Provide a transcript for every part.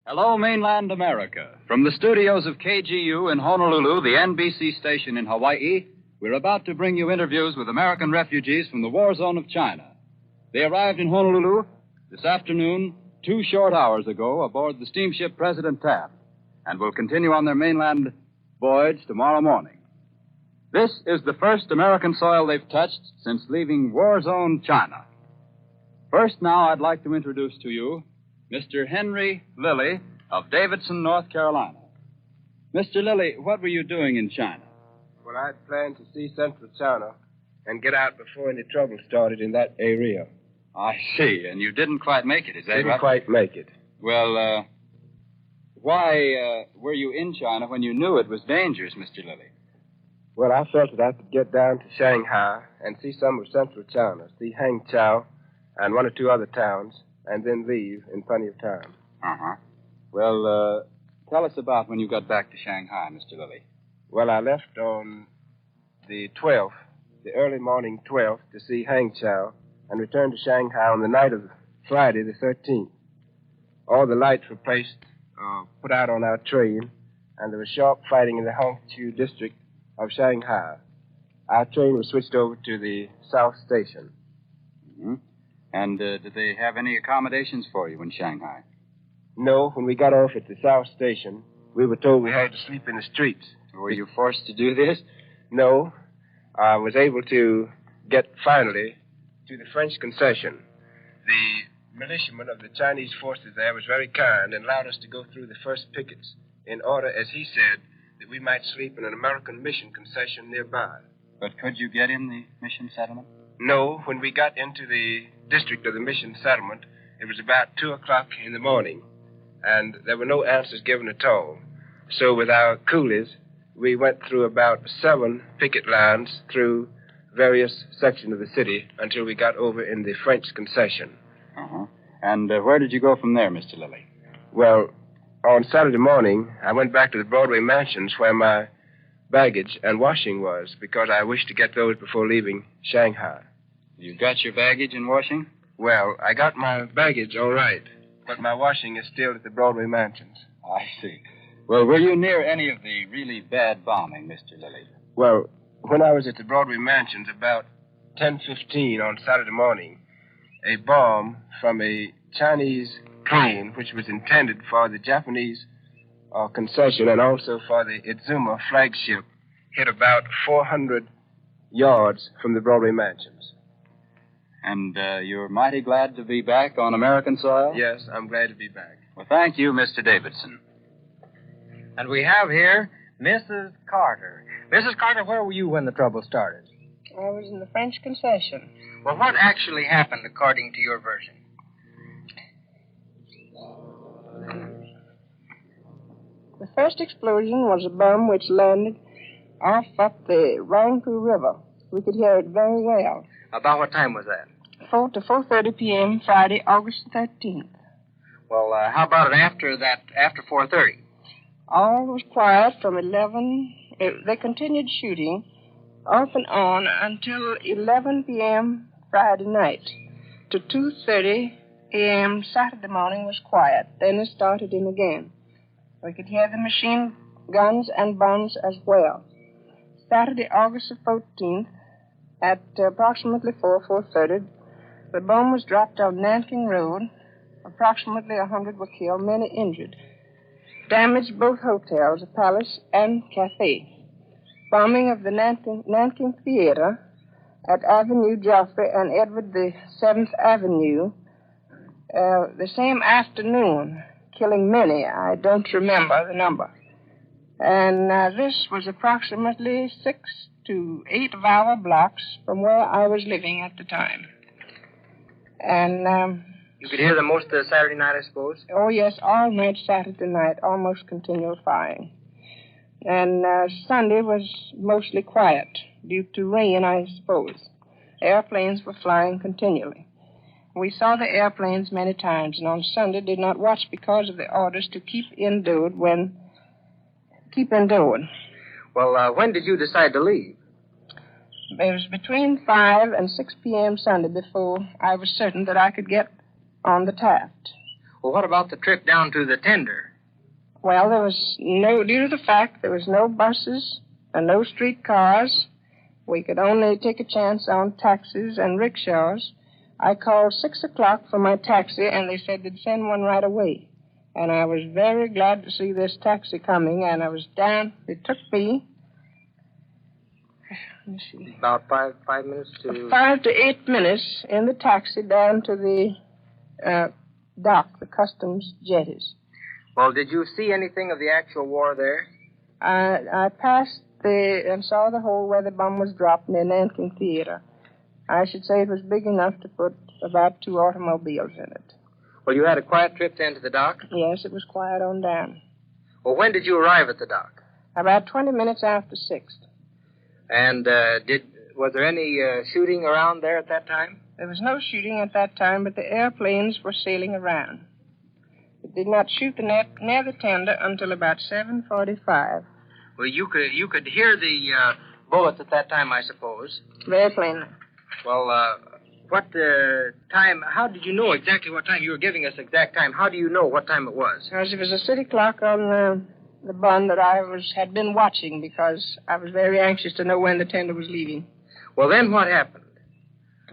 Hello, mainland America. From the studios of KGU in Honolulu, the NBC station in Hawaii, we're about to bring you interviews with American refugees from the war zone of China. They arrived in Honolulu this afternoon, 2 short hours ago, aboard the steamship President Taft, and will continue on their mainland voyage tomorrow morning. This is the first American soil they've touched since leaving war zone China. First, now, I'd like to introduce to you Mr. Henry Lilly of Davidson, North Carolina. Mr. Lilly, what were you doing in China? Well, I'd planned to see Central China and get out before any trouble started in that area. I see, and you didn't quite make it, is that right? Didn't quite make it. Well, why were you in China when you knew it was dangerous, Mr. Lilly? Well, I felt that I could get down to Shanghai and see some of Central China, see Hangzhou and 1 or 2 other towns, and then leave in plenty of time. Uh-huh. Well, tell us about when you got back to Shanghai, Mr. Lilly. Well, I left on the 12th, the early morning 12th, to see Hangzhou, and returned to Shanghai on the night of Friday, the 13th. All the lights were put out on our train, and there was sharp fighting in the Hongqiu district of Shanghai. Our train was switched over to the South Station. Mm-hmm. And did they have any accommodations for you in Shanghai? No, when we got off at the South Station, we were told we had to sleep in the streets. Were you forced to do this? No. I was able to get, finally, to the French concession. The militiaman of the Chinese forces there was very kind and allowed us to go through the first pickets in order, as he said, that we might sleep in an American mission concession nearby. But could you get in the mission settlement? No. When we got into the district of the mission settlement, it was about 2 o'clock in the morning, and there were no answers given at all. So with our coolies, we went through about 7 picket lines through various sections of the city until we got over in the French concession. Uh-huh. And where did you go from there, Mr. Lilly? Well, on Saturday morning, I went back to the Broadway Mansions where my baggage and washing was, because I wished to get those before leaving Shanghai. You got your baggage and washing? Well, I got my baggage all right, but my washing is still at the Broadway Mansions. I see. Well, were you near any of the really bad bombing, Mr. Lilly? Well, when I was at the Broadway Mansions about 10:15 on Saturday morning, a bomb from a Chinese plane, which was intended for the Japanese concession and also for the Itzuma flagship, hit about 400 yards from the Broadway Mansions. And you're mighty glad to be back on American soil? Yes, I'm glad to be back. Well, thank you, Mr. Davidson. And we have here Mrs. Carter. Mrs. Carter, where were you when the trouble started? I was in the French concession. Well, what actually happened according to your version? The first explosion was a bomb which landed off up the Rangpu River. We could hear it very well. About what time was that? 4 to 4:30 p.m., Friday, August 13th. Well, how about it after 4:30? All was quiet from 11. They continued shooting off and on until 11 p.m. Friday night. To 2:30 a.m. Saturday morning was quiet. Then it started in again. We could hear the machine guns and bombs as well. Saturday, August the 14th, at approximately 4:30, the bomb was dropped on Nanking Road. Approximately 100 were killed, many injured. Damaged both hotels, a palace and cafe. Bombing of the Nanking Theater at Avenue Joffrey and Edward the 7th Avenue the same afternoon, killing many. I don't remember the number. And this was approximately 6 to 8 of our blocks from where I was living at the time. And you could hear them most of Saturday night, I suppose? Oh, yes, all night Saturday night, almost continual firing. And Sunday was mostly quiet due to rain, I suppose. Airplanes were flying continually. We saw the airplanes many times, and on Sunday did not watch because of the orders to keep indoors. Well, when did you decide to leave? It was between 5 and 6 p.m. Sunday before I was certain that I could get on the Taft. Well, what about the trip down to the tender? Well, due to the fact there was no buses and no streetcars, we could only take a chance on taxis and rickshaws. I called 6 o'clock for my taxi, and they said they'd send one right away. And I was very glad to see this taxi coming, and I was down. It took me, let me see, About 5 minutes to... 5 to 8 minutes in the taxi down to the dock, the customs jetties. Well, did you see anything of the actual war there? I passed and saw the hole where the bomb was dropped in the Nanking Theater. I should say it was big enough to put about 2 automobiles in it. Well, you had a quiet trip then to the dock? Yes, it was quiet on down. Well, when did you arrive at the dock? About 20 minutes after 6. And was there any shooting around there at that time? There was no shooting at that time, but the airplanes were sailing around. It did not shoot near the tender until about 7:45. Well, you could hear the bullets at that time, I suppose. Very plainly. Well, what time? How did you know exactly what time? You were giving us exact time. How do you know what time it was? Because it was a city clock on the bun that I had been watching because I was very anxious to know when the tender was leaving. Well, then what happened?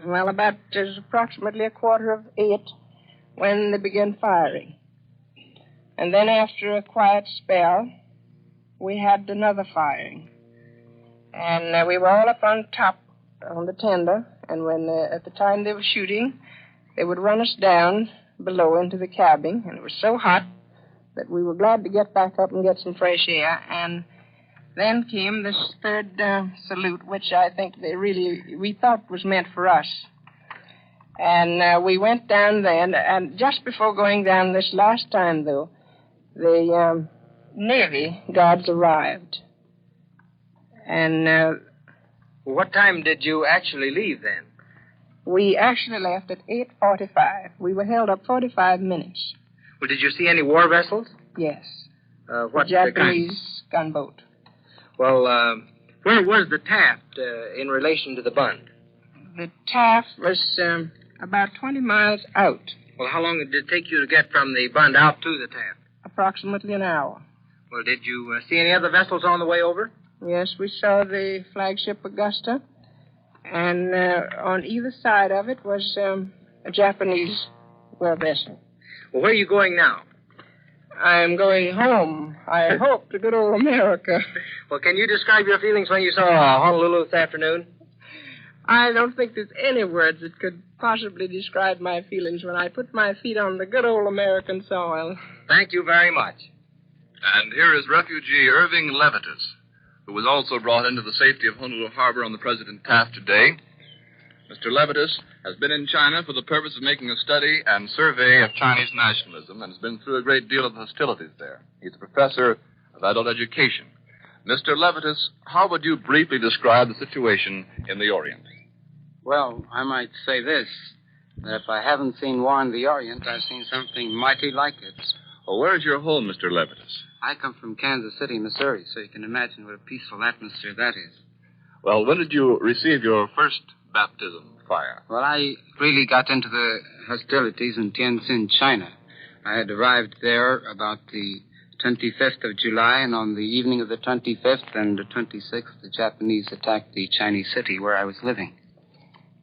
Well, it was approximately 7:45 when they began firing. And then after a quiet spell, we had another firing. And we were all up on top on the tender, and when at the time they were shooting, they would run us down below into the cabin, and it was so hot that we were glad to get back up and get some fresh air. And then came this third salute, which I think we thought was meant for us. And we went down then, and just before going down this last time, though, the Navy guards arrived. And what time did you actually leave then? We actually left at 8:45. We were held up 45 minutes. Well, did you see any war vessels? Yes. What the Japanese gunboat. Well, where was the Taft in relation to the Bund? The Taft was about 20 miles out. Well, how long did it take you to get from the Bund out to the Taft? Approximately an hour. Well, did you see any other vessels on the way over? Yes, we saw the flagship Augusta, and on either side of it was a Japanese war vessel. Well, where are you going now? I'm going home, I hope, to good old America. Well, can you describe your feelings when you saw Honolulu this afternoon? I don't think there's any words that could possibly describe my feelings when I put my feet on the good old American soil. Thank you very much. And here is refugee Irving Levitas, who was also brought into the safety of Honolulu Harbor on the President Taft today. Mr. Levitas has been in China for the purpose of making a study and survey of Chinese nationalism and has been through a great deal of hostilities there. He's a professor of adult education. Mr. Levitas, how would you briefly describe the situation in the Orient? Well, I might say this, that if I haven't seen war in the Orient, I've seen something mighty like it. Well, where's your home, Mr. Levitas? I come from Kansas City, Missouri, so you can imagine what a peaceful atmosphere that is. Well, when did you receive your first baptism fire? Well, I really got into the hostilities in Tianjin, China. I had arrived there about the 25th of July, and on the evening of the 25th and the 26th, the Japanese attacked the Chinese city where I was living.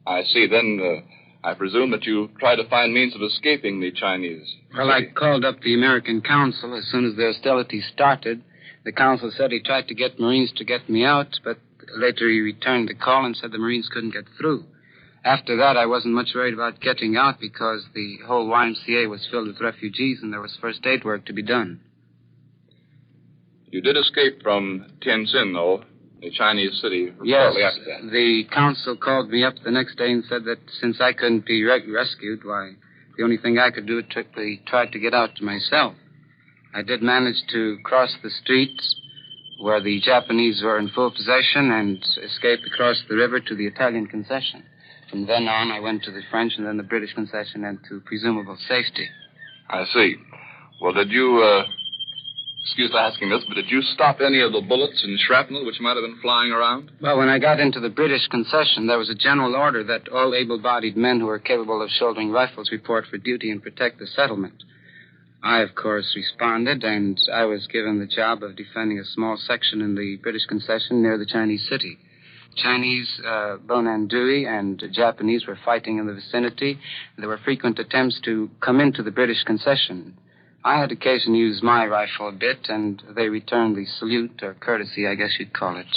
I see. Then I presume that you tried to find means of escaping the Chinese. Well, I called up the American Council as soon as the hostilities started. The Council said he tried to get Marines to get me out, but later he returned the call and said the Marines couldn't get through. After that, I wasn't much worried about getting out because the whole YMCA was filled with refugees and there was first aid work to be done. You did escape from Tianjin, though, the Chinese city. Yes, shortly after that. the council called me up the next day and said that since I couldn't be rescued, why, the only thing I could do was try to get out to myself. I did manage to cross the streets where the Japanese were in full possession and escape across the river to the Italian concession. From then on, I went to the French and then the British concession and to presumable safety. I see. Well, did you, excuse my asking this, but did you stop any of the bullets and shrapnel which might have been flying around? Well, when I got into the British concession, there was a general order that all able-bodied men who were capable of shouldering rifles report for duty and protect the settlement. I, of course, responded, and I was given the job of defending a small section in the British concession near the Chinese city. Chinese, Bonandui, and Japanese were fighting in the vicinity. There were frequent attempts to come into the British concession. I had occasion to use my rifle a bit, and they returned the salute, or courtesy, I guess you'd call it.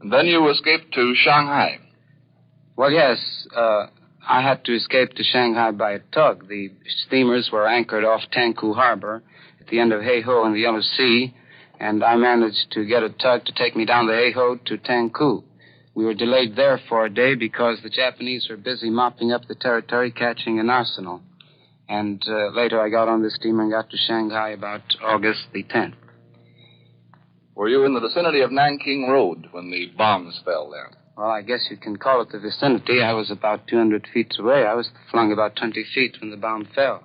And then you escaped to Shanghai. Well, yes, I had to escape to Shanghai by a tug. The steamers were anchored off Tangkou Harbor at the end of Heiho in the Yellow Sea, and I managed to get a tug to take me down the Heiho to Tangkou. We were delayed there for a day because the Japanese were busy mopping up the territory, catching an arsenal. And later I got on the steamer and got to Shanghai about August the 10th. Were you in the vicinity of Nanking Road when the bombs fell there? Well, I guess you can call it the vicinity. I was about 200 feet away. I was flung about 20 feet when the bomb fell.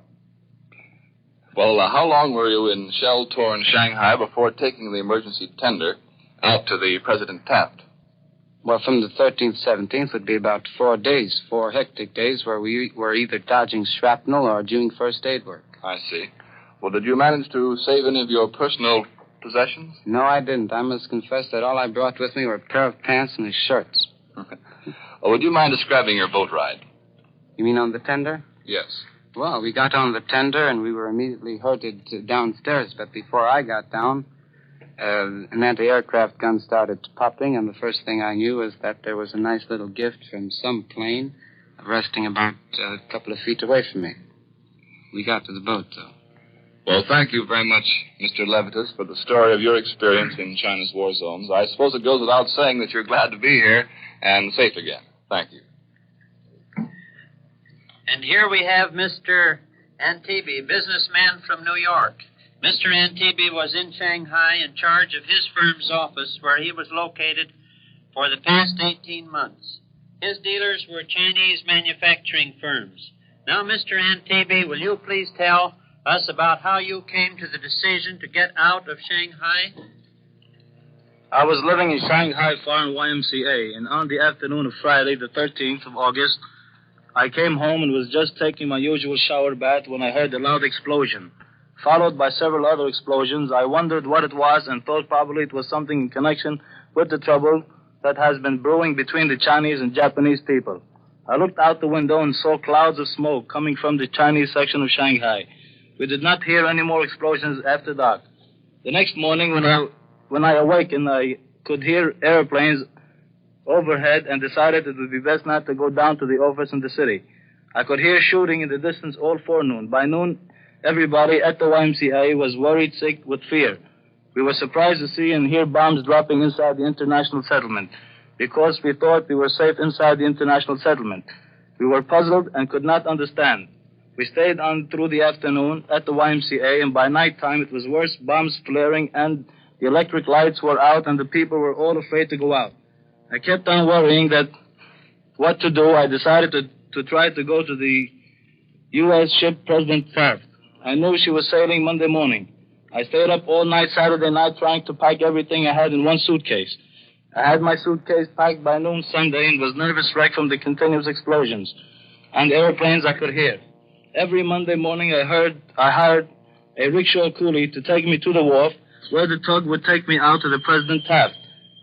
Well, how long were you in shell-torn Shanghai before taking the emergency tender out to the President Taft? Well, from the 13th, 17th would be about 4 days, 4 hectic days where we were either dodging shrapnel or doing first aid work. I see. Well, did you manage to save any of your personal possessions? No, I didn't. I must confess that all I brought with me were a pair of pants and a shirt. Oh, would you mind describing your boat ride? You mean on the tender? Yes. Well, we got on the tender and we were immediately herded downstairs. But before I got down, an anti-aircraft gun started popping, and the first thing I knew was that there was a nice little gift from some plane resting about a couple of feet away from me. We got to the boat, though. Well, thank you very much, Mr. Levitas, for the story of your experience in China's war zones. I suppose it goes without saying that you're glad to be here and safe again. Thank you. And here we have Mr. Antibes, businessman from New York. Mr. Antibes was in Shanghai in charge of his firm's office, where he was located for the past 18 months. His dealers were Chinese manufacturing firms. Now, Mr. Antibes, will you please tell us about how you came to the decision to get out of Shanghai? I was living in Shanghai Farm YMCA, and on the afternoon of Friday, the 13th of August, I came home and was just taking my usual shower bath when I heard a loud explosion, followed by several other explosions. I wondered what it was and thought probably it was something in connection with the trouble that has been brewing between the Chinese and Japanese people. I looked out the window and saw clouds of smoke coming from the Chinese section of Shanghai. We did not hear any more explosions after dark. The next morning, when I awakened, I could hear airplanes overhead and decided it would be best not to go down to the office in the city. I could hear shooting in the distance all forenoon. By noon, everybody at the YMCA was worried sick with fear. We were surprised to see and hear bombs dropping inside the international settlement because we thought we were safe inside the international settlement. We were puzzled and could not understand. We stayed on through the afternoon at the YMCA, and by nighttime it was worse, bombs flaring, and the electric lights were out, and the people were all afraid to go out. I kept on worrying that what to do. I decided to try to go to the U.S. ship President Taft. I knew she was sailing Monday morning. I stayed up all night Saturday night trying to pack everything I had in one suitcase. I had my suitcase packed by noon Sunday and was nervous wreck from the continuous explosions and airplanes I could hear. Every Monday morning I hired a rickshaw coolie to take me to the wharf where the tug would take me out to the President Taft.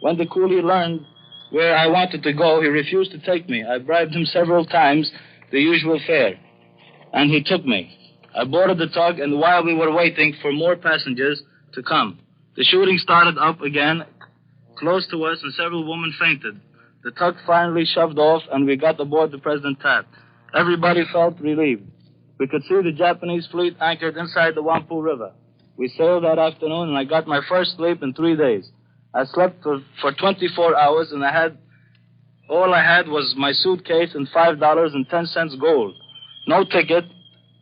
When the coolie learned where I wanted to go, he refused to take me. I bribed him several times, the usual fare, and he took me. I boarded the tug, and while we were waiting for more passengers to come, the shooting started up again close to us, and several women fainted. The tug finally shoved off, and we got aboard the President Taft. Everybody felt relieved. We could see the Japanese fleet anchored inside the Wampu River. We sailed that afternoon, and I got my first sleep in 3 days. I slept for 24 hours, and all I had was my suitcase and $5.10 gold. No ticket,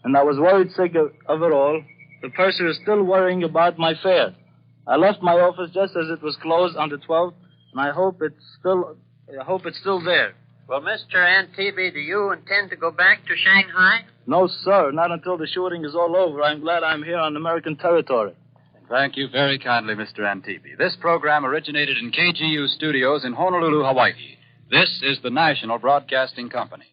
and I was worried sick of it all. The purser is still worrying about my fare. I left my office just as it was closed on the 12th, and I hope it's still there. Well, Mr. Antibes, do you intend to go back to Shanghai? No, sir, not until the shooting is all over. I'm glad I'm here on American territory. Thank you very kindly, Mr. Antibes. This program originated in KGU studios in Honolulu, Hawaii. This is the National Broadcasting Company.